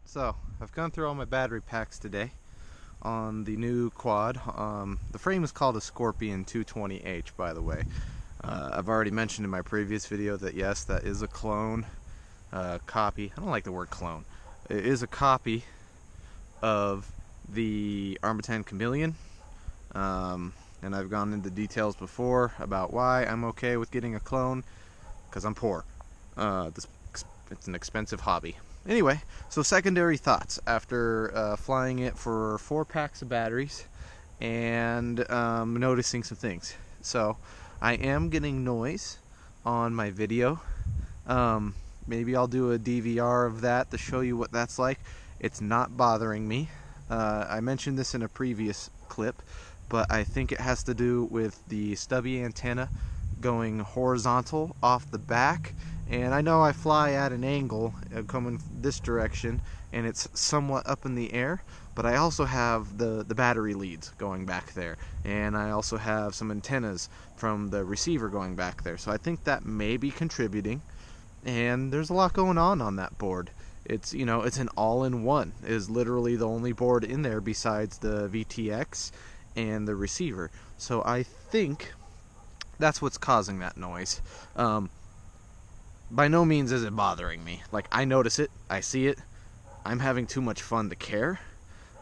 So, I've gone through all my battery packs today on the new quad. The frame is called a Scorpion 220H, by the way. I've already mentioned in my previous video that yes, that is a clone copy. I don't like the word clone. It is a copy of the Armatan Chameleon. And I've gone into details before about why I'm okay with getting a clone, because I'm poor. It's an expensive hobby. Anyway, so secondary thoughts after flying it for 4 packs of batteries and noticing some things. So I am getting noise on my video. Maybe I'll do a DVR of that to show you what that's like. It's not bothering me. I mentioned this in a previous clip, but I think it has to do with the stubby antenna going horizontal off the back. And I know I fly at an angle coming this direction and it's somewhat up in the air, but I also have the battery leads going back there, and I also have some antennas from the receiver going back there, so I think that may be contributing. And there's a lot going on that board. It's, you know, it's an all-in-one. It is literally the only board in there besides the VTX and the receiver, so I think that's what's causing that noise. By no means is it bothering me. Like, I notice it, I see it, I'm having too much fun to care.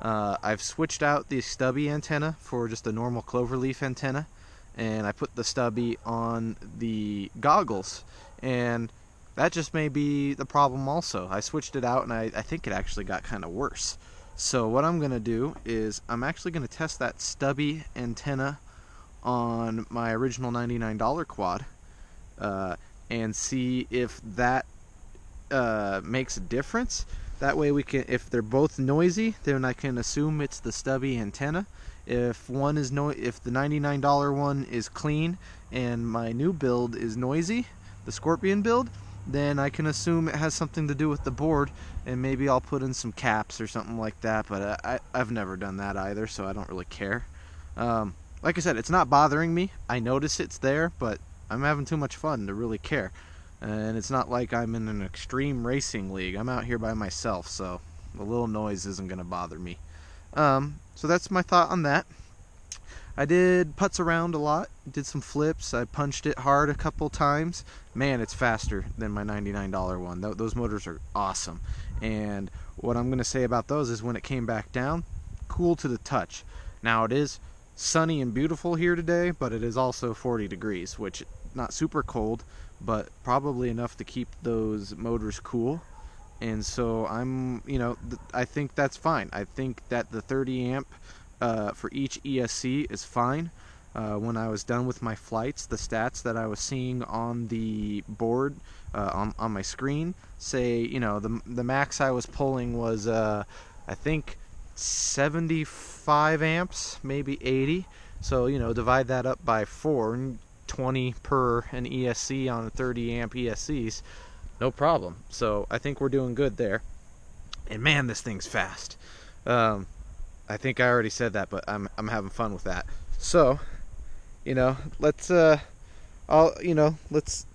I've switched out the stubby antenna for just a normal cloverleaf antenna, and I put the stubby on the goggles, and that just may be the problem also. I switched it out and I think it actually got kind of worse. So what I'm going to do is I'm actually going to test that stubby antenna on my original $99 quad and see if that makes a difference. That way we can, if they're both noisy, then I can assume it's the stubby antenna. If one is if the $99 one is clean and my new build is noisy, the Scorpion build, then I can assume it has something to do with the board, and maybe I'll put in some caps or something like that, but I've never done that either, so I don't really care. Like I said, it's not bothering me. I notice it's there, but I'm having too much fun to really care. And it's not like I'm in an extreme racing league. I'm out here by myself, so a little noise isn't going to bother me. So that's my thought on that. I did putz around a lot, did some flips, I punched it hard a couple times. Man, it's faster than my $99 one. Those motors are awesome. And what I'm going to say about those is when it came back down, cool to the touch. Now it is sunny and beautiful here today, but it is also 40 degrees, which not super cold, but probably enough to keep those motors cool. And so I'm, you know, I think that's fine. I think that the 30 amp for each ESC is fine. When I was done with my flights, the stats that I was seeing on the board, on my screen, say, you know, the max I was pulling was, I think, 75 amps, maybe 80. So, you know, divide that up by 4, and 20 per an ESC on 30 amp ESCs, no problem. So I think we're doing good there. And man, this thing's fast. I think I already said that, but I'm having fun with that. So, you know, let's let's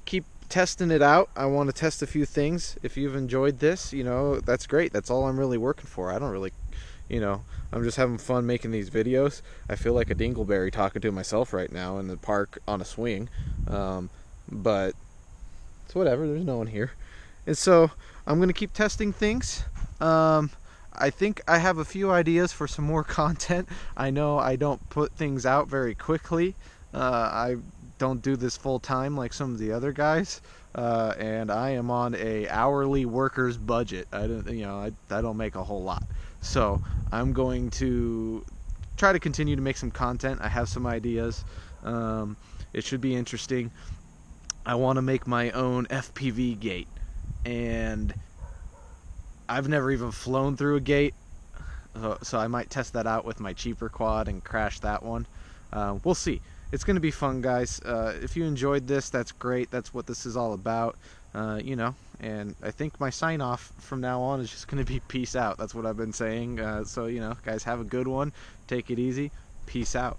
keep testing it out. I want to test a few things. If you've enjoyed this, you know, that's great. That's all I'm really working for. I don't really, you know, I'm just having fun making these videos. I feel like a dingleberry talking to myself right now in the park on a swing. But it's whatever. There's no one here. And so I'm going to keep testing things. I think I have a few ideas for some more content. I know I don't put things out very quickly. I don't do this full time like some of the other guys, and I am on a hourly worker's budget. I don't make a whole lot, so I'm going to try to continue to make some content. I have some ideas. It should be interesting. I want to make my own FPV gate, and I've never even flown through a gate, so I might test that out with my cheaper quad and crash that one. We'll see. It's going to be fun, guys. If you enjoyed this, that's great. That's what this is all about, you know. And I think my sign-off from now on is just going to be peace out. That's what I've been saying. So, you know, guys, have a good one. Take it easy. Peace out.